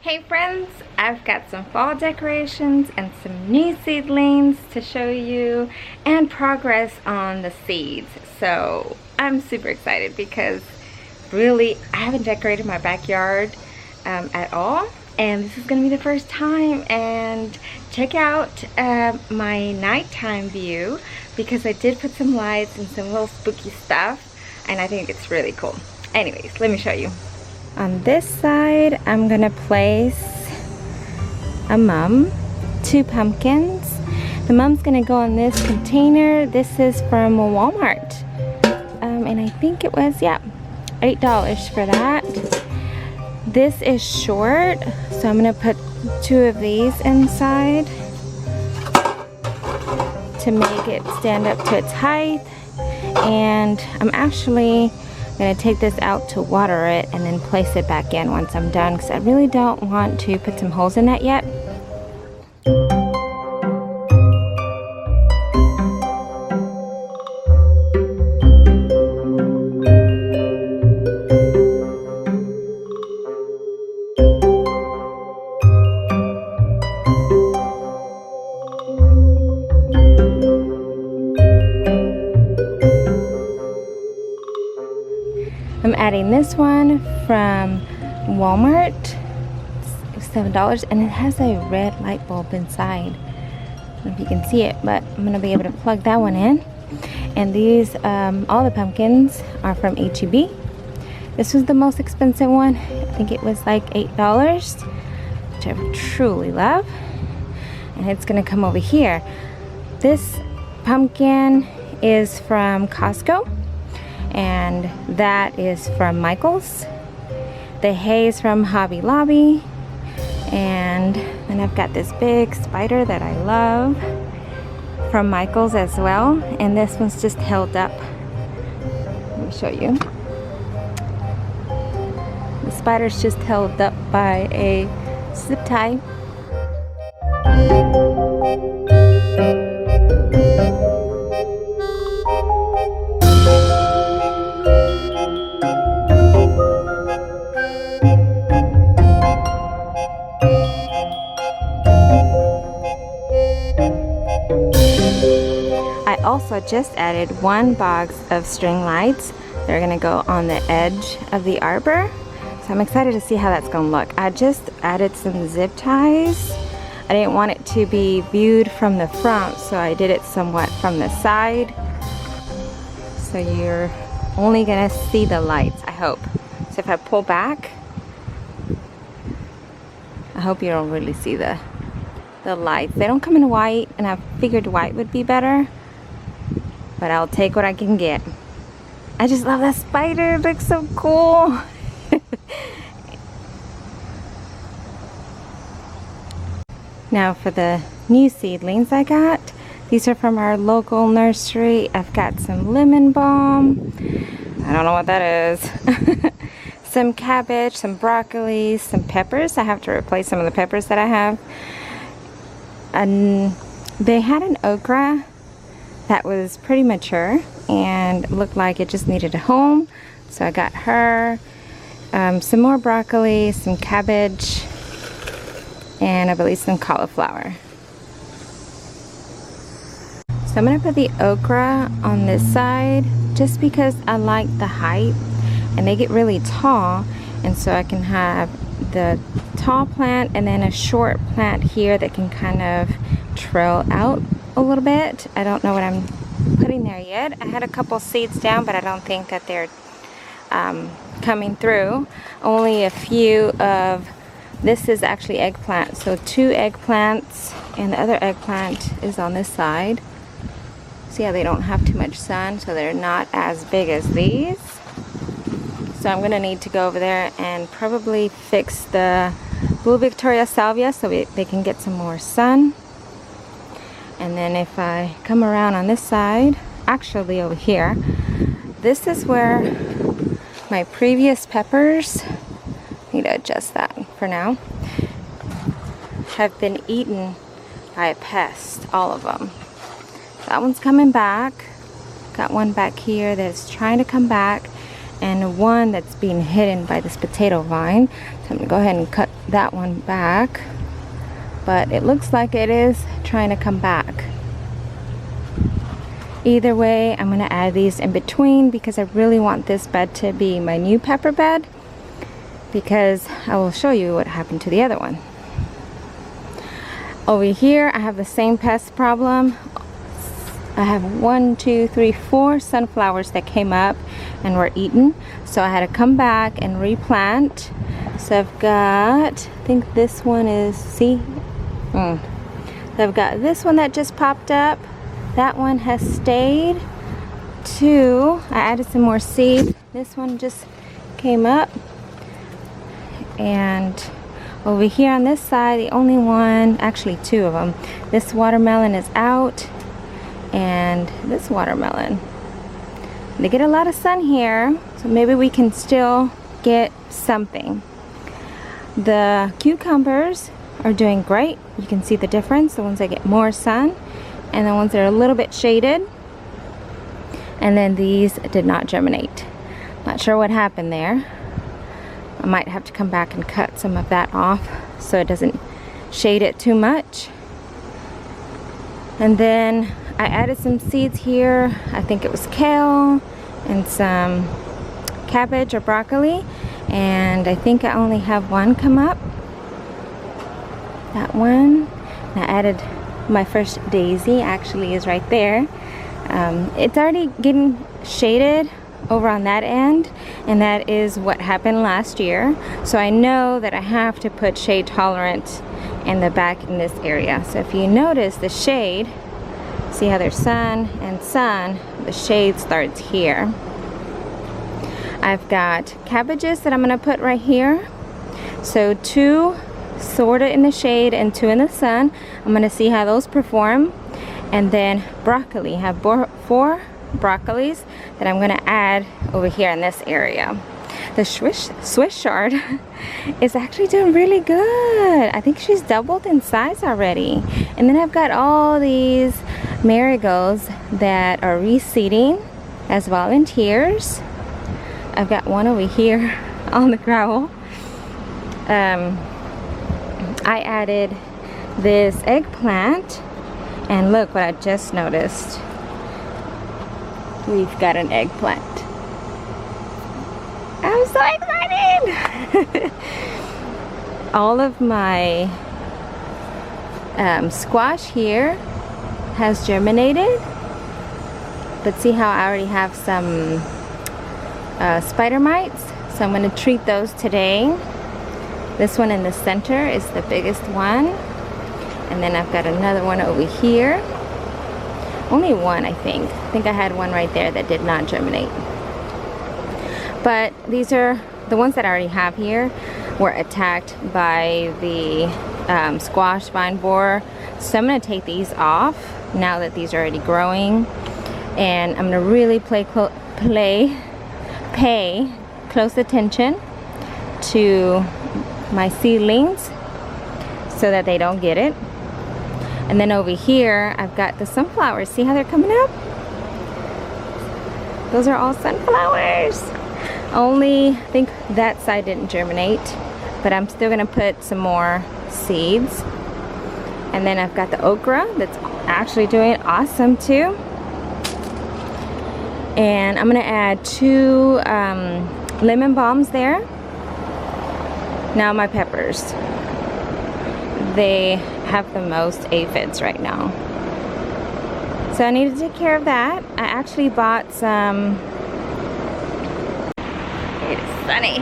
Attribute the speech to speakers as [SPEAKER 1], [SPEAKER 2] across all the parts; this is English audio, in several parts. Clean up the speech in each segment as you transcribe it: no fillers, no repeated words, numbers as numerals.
[SPEAKER 1] Hey friends, I've got some fall decorations and some new seedlings to show you and progress on the seeds. So I'm super excited because really I haven't decorated my backyard at all, and this is gonna be the first time. And check out my nighttime view because I did put some lights and some little spooky stuff, and I think it's really cool. Anyways, let me show you. On this side, I'm gonna place a mum, 2 pumpkins. The mum's gonna go in this container. This is from Walmart. And I think it was, yeah, $8 for that. This is short, so I'm gonna put 2 of these inside to make it stand up to its height. And I'm actually gonna take this out to water it and then place it back in once I'm done, because I really don't want to put some holes in that yet. I'm adding this one from Walmart, $7, and it has a red light bulb inside. I don't know if you can see it, but I'm gonna be able to plug that one in. And these, all the pumpkins are from H-E-B. This was the most expensive one. I think it was like $8, which I truly love. And it's gonna come over here. This pumpkin is from Costco, and that is from Michael's. The hay is from Hobby Lobby, and then I've got this big spider that I love from Michael's as well, and this one's just held up. Let me show you. The spider's just held up by a zip tie. I also just added 1 box of string lights. They're gonna go on the edge of the arbor. So I'm excited to see how that's gonna look. I just added some zip ties. I didn't want it to be viewed from the front, so I did it somewhat from the side. So you're only gonna see the lights, I hope. So if I pull back, I hope you don't really see the lights. They don't come in white, and I figured white would be better, but I'll take what I can get. I just love that spider. It looks so cool. Now for the new seedlings I got. These are from our local nursery. I've got some lemon balm. I don't know what that is. Some cabbage, some broccoli, some peppers. I have to replace some of the peppers that I have. And they had an okra that was pretty mature and looked like it just needed a home, so I got her. Some more broccoli, some cabbage, and I believe some cauliflower. So I'm gonna put the okra on this side just because I like the height, and they get really tall, and so I can have the tall plant and then a short plant here that can kind of trail out a little bit. I don't know what I'm putting there yet. I had a couple seeds down, but I don't think that they're coming through. Only a few of this is actually eggplant, so 2 eggplants, and the other eggplant is on this side. See how they don't have too much sun, so they're not as big as these. So I'm gonna need to go over there and probably fix the Blue Victoria Salvia so they can get some more sun. And then if I come around on this side, actually over here, this is where my previous peppers, need to adjust that for now, have been eaten by a pest, all of them. That one's coming back. Got one back here that's trying to come back. and one that's being hidden by this potato vine. So I'm gonna go ahead and cut that one back, but it looks like it is trying to come back. Either way, I'm gonna add these in between because I really want this bed to be my new pepper bed, because I will show you what happened to the other one. Over here I have the same pest problem. I have 4 sunflowers that came up and were eaten, so I had to come back and replant. So I've got, I think this one is, so I've got this one that just popped up. That one has stayed. 2, I added some more seed. This one just came up. And over here on this side, the only one, actually 2 of them, this watermelon is out, and this watermelon. They get a lot of sun here, so maybe we can still get something. The cucumbers are doing great. You can see the difference, the ones that get more sun and the ones that are a little bit shaded. And then these did not germinate. Not sure what happened there. I might have to come back and cut some of that off so it doesn't shade it too much. And then I added some seeds here. I think it was kale and some cabbage or broccoli, and I think I only have one come up. That one. And I added my first daisy, actually is right there. It's already getting shaded over on that end, and that is what happened last year. So I know that I have to put shade tolerant in the back in this area. So if you notice the shade, see how there's sun and sun, the shade starts here. I've got cabbages that I'm gonna put right here. So 2 sorta in the shade and 2 in the sun. I'm gonna see how those perform. And then broccoli, I have 4 broccolis that I'm gonna add over here in this area. The Swiss chard is actually doing really good. I think she's doubled in size already. And then I've got all these marigolds that are reseeding as volunteers. I've got one over here on the gravel. I added this eggplant, and look what I just noticed. We've got an eggplant. I'm so excited! All of my squash here has germinated, but see how I already have some spider mites, so I'm going to treat those today. This one in the center is the biggest one, and then I've got another one over here. Only one, I think. I think I had one right there that did not germinate. But these are the ones that I already have here were attacked by the squash vine borer. So I'm going to take these off now that these are already growing, and I'm going to really pay close attention to my seedlings so that they don't get it. And then over here I've got the sunflowers. See how they're coming up? Those are all sunflowers. Only, I think that side didn't germinate, but I'm still gonna put some more seeds. And then I've got the okra that's actually doing awesome too. And I'm gonna add 2 lemon balms there. Now my peppers, they have the most aphids right now, so I need to take care of that. I actually bought some, it's sunny,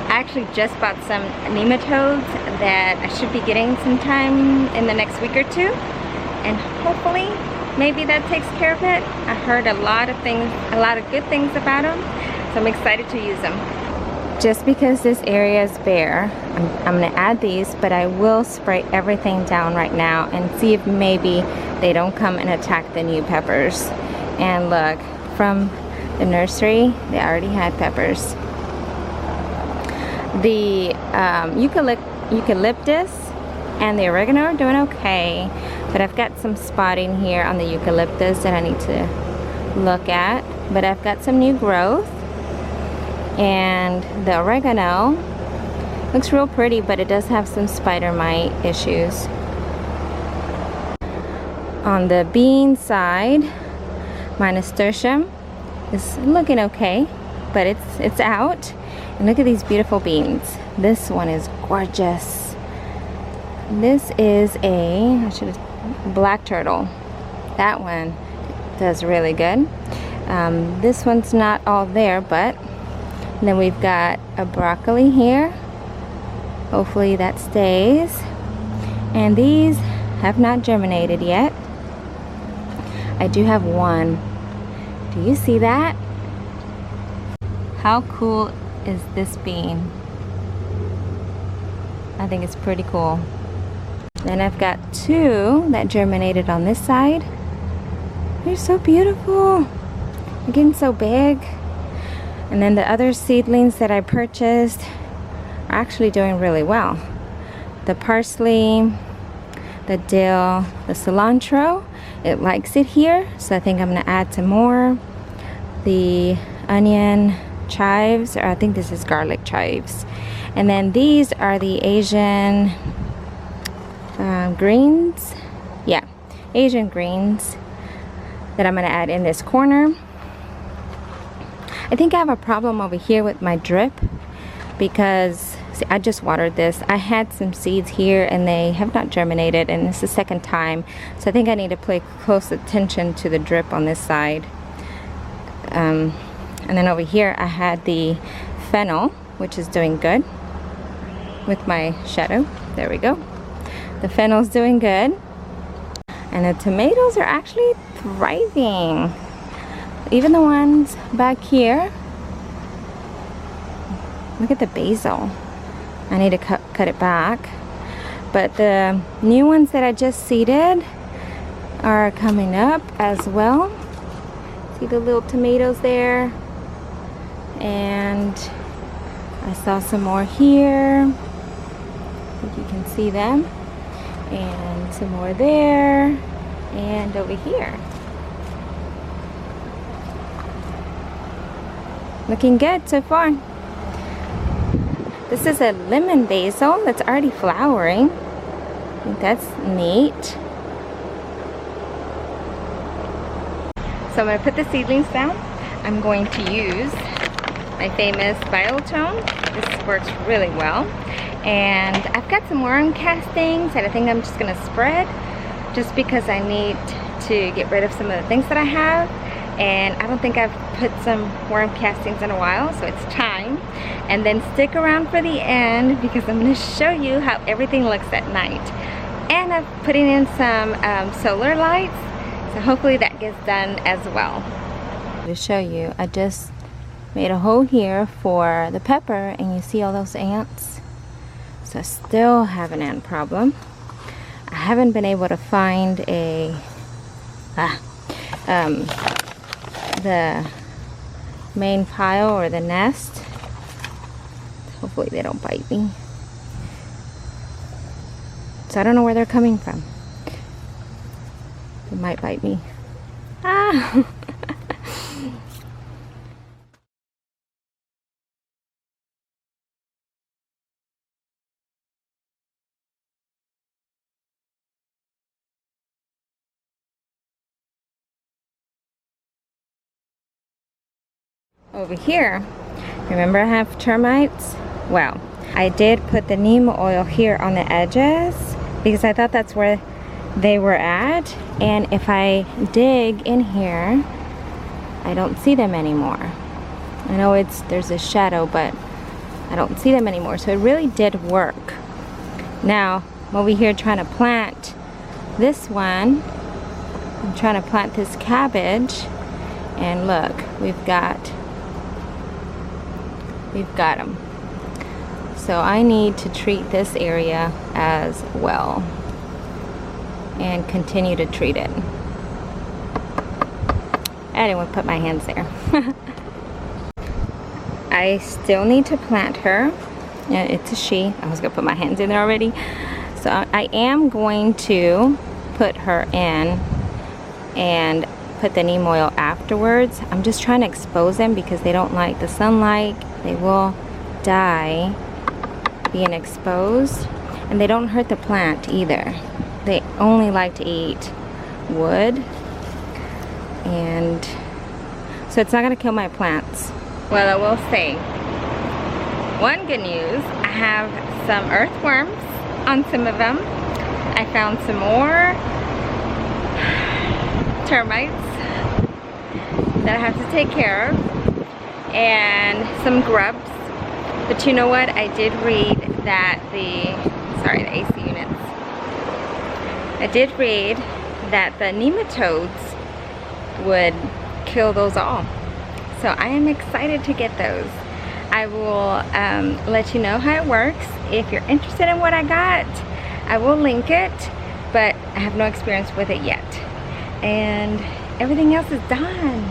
[SPEAKER 1] I actually just bought some nematodes that I should be getting sometime in the next week or 2, and hopefully maybe that takes care of it. I heard a lot of good things about them, so I'm excited to use them. Just because this area is bare, I'm gonna add these, but I will spray everything down right now and see if maybe they don't come and attack the new peppers. And look, from the nursery, they already had peppers. The eucalyptus and the oregano are doing okay, but I've got some spotting here on the eucalyptus that I need to look at. But I've got some new growth. And the oregano looks real pretty, but it does have some spider mite issues. On the bean side, my nasturtium is looking okay, but it's out. And look at these beautiful beans. This one is gorgeous. This is a black turtle. That one does really good. This one's not all there, but then we've got a broccoli here. Hopefully that stays. And these have not germinated yet. I do have one. Do you see that? How cool is this bean? I think it's pretty cool. Then I've got two that germinated on this side. They're so beautiful. They're getting so big. And then the other seedlings that I purchased are actually doing really well. The parsley, the dill, the cilantro, it likes it here, so I think I'm gonna add some more. The onion chives, or I think this is garlic chives. And then these are the Asian greens. Yeah, Asian greens that I'm gonna add in this corner. I think I have a problem over here with my drip because see, I just watered this. I had some seeds here and they have not germinated, and it's the second time, so I think I need to pay close attention to the drip on this side. And then over here I had the fennel, which is doing good with my shadow. There we go. The fennel's doing good, and the tomatoes are actually thriving. Even the ones back here. Look at the basil. I need to cut it back. But the new ones that I just seeded are coming up as well. See the little tomatoes there? And I saw some more here. I think you can see them. And some more there. And over here. Looking good so far. This is a lemon basil that's already flowering. I think that's neat. So I'm going to put the seedlings down. I'm going to use my famous Biotone. This works really well. And I've got some worm castings that I think I'm just going to spread, just because I need to get rid of some of the things that I have. And I don't think I've put some worm castings in a while, so it's time. And then stick around for the end, because I'm going to show you how everything looks at night. And I'm putting in some solar lights, so hopefully that gets done as well. To show you, I just made a hole here for the pepper, and you see all those ants? So I still have an ant problem. I haven't been able to find a the main pile or the nest. Hopefully they don't bite me. So I don't know where they're coming from. They might bite me. Ah! Over here, remember I have termites? Well, I did put the neem oil here on the edges because I thought that's where they were at, and if I dig in here, I don't see them anymore. I know there's a shadow, but I don't see them anymore, so it really did work. Now, I'm over here trying to plant this one. I'm trying to plant this cabbage, and look, we've got them. So I need to treat this area as well and continue to treat it. I didn't want to put my hands there. I still need to plant her. Yeah, it's a she. I was gonna put my hands in there already. So I am going to put her in and put the neem oil afterwards. I'm just trying to expose them because they don't like the sunlight they will die being exposed, and they don't hurt the plant either. They only like to eat wood, and so it's not going to kill my plants. Well, I will say, one good news, I have some earthworms on some of them. I found some more termites that I have to take care of, and some grubs. But you know what? I did read that the AC units. I did read that the nematodes would kill those all. So I am excited to get those. I will let you know how it works. If you're interested in what I got, I will link it, but I have no experience with it yet. And everything else is done.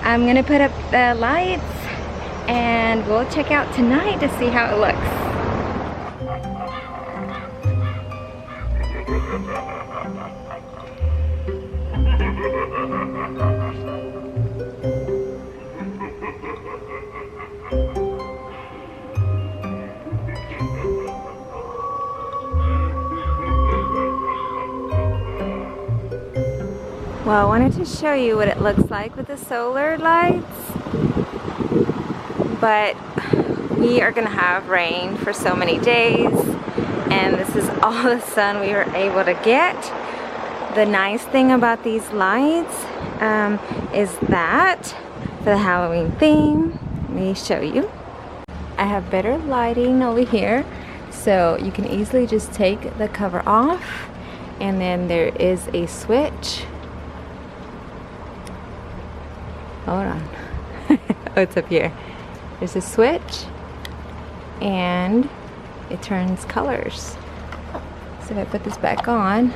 [SPEAKER 1] I'm gonna put up the lights and we'll check out tonight to see how it looks. Well, I wanted to show you what it looks like with the solar lights, but we are gonna have rain for so many days, and this is all the sun we were able to get. The nice thing about these lights is that for the Halloween theme, let me show you. I have better lighting over here, so you can easily just take the cover off, and then there is a switch. Hold on. Oh, it's up here. There's a switch and it turns colors. So if I put this back on,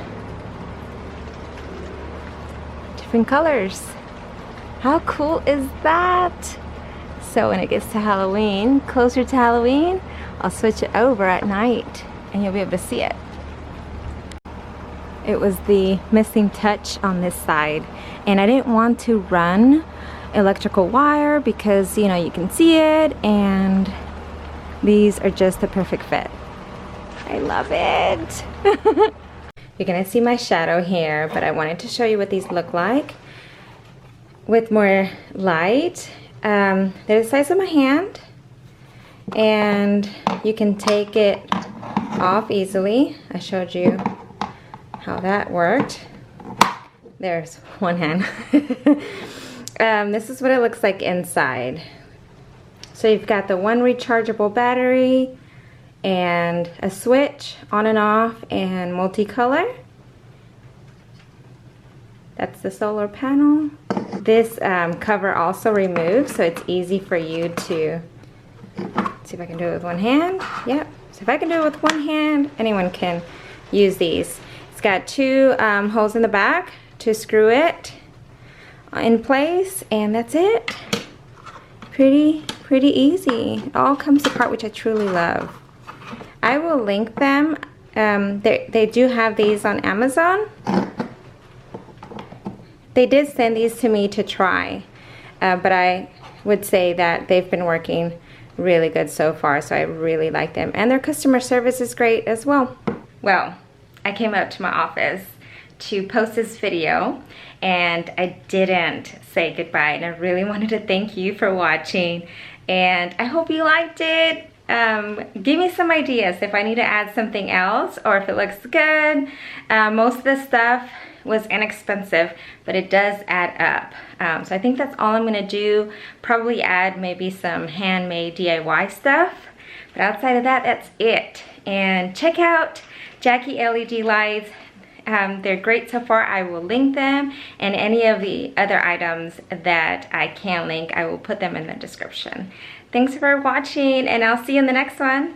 [SPEAKER 1] different colors. How cool is that? So when it gets to Halloween, closer to Halloween, I'll switch it over at night and you'll be able to see it. It was the missing touch on this side, and I didn't want to run electrical wire because, you know, you can see it, and these are just the perfect fit. I love it. You're gonna see my shadow here, but I wanted to show you what these look like with more light. They're the size of my hand, and you can take it off easily. I showed you how that worked. There's one hand. This is what it looks like inside. So you've got the one rechargeable battery and a switch on and off and multicolor. That's the solar panel. This cover also removes, so it's easy for you to, see if I can do it with one hand. Yep, so if I can do it with one hand, anyone can use these. It's got two holes in the back to screw it in place, and that's it. Pretty easy. It all comes apart, which I truly love. I will link them. They do have these on Amazon. They did send these to me to try, but I would say that they've been working really good so far, so I really like them, and their customer service is great as well. Well, I came up to my office to post this video, and I didn't say goodbye, and I really wanted to thank you for watching, and I hope you liked it. Give me some ideas if I need to add something else or if it looks good. Most of the stuff was inexpensive, but it does add up. So I think that's all I'm gonna do. Probably add maybe some handmade DIY stuff, but outside of that, that's it. And check out Jackie LED lights. They're great so far. I will link them, and any of the other items that I can link, I will put them in the description. Thanks for watching, and I'll see you in the next one.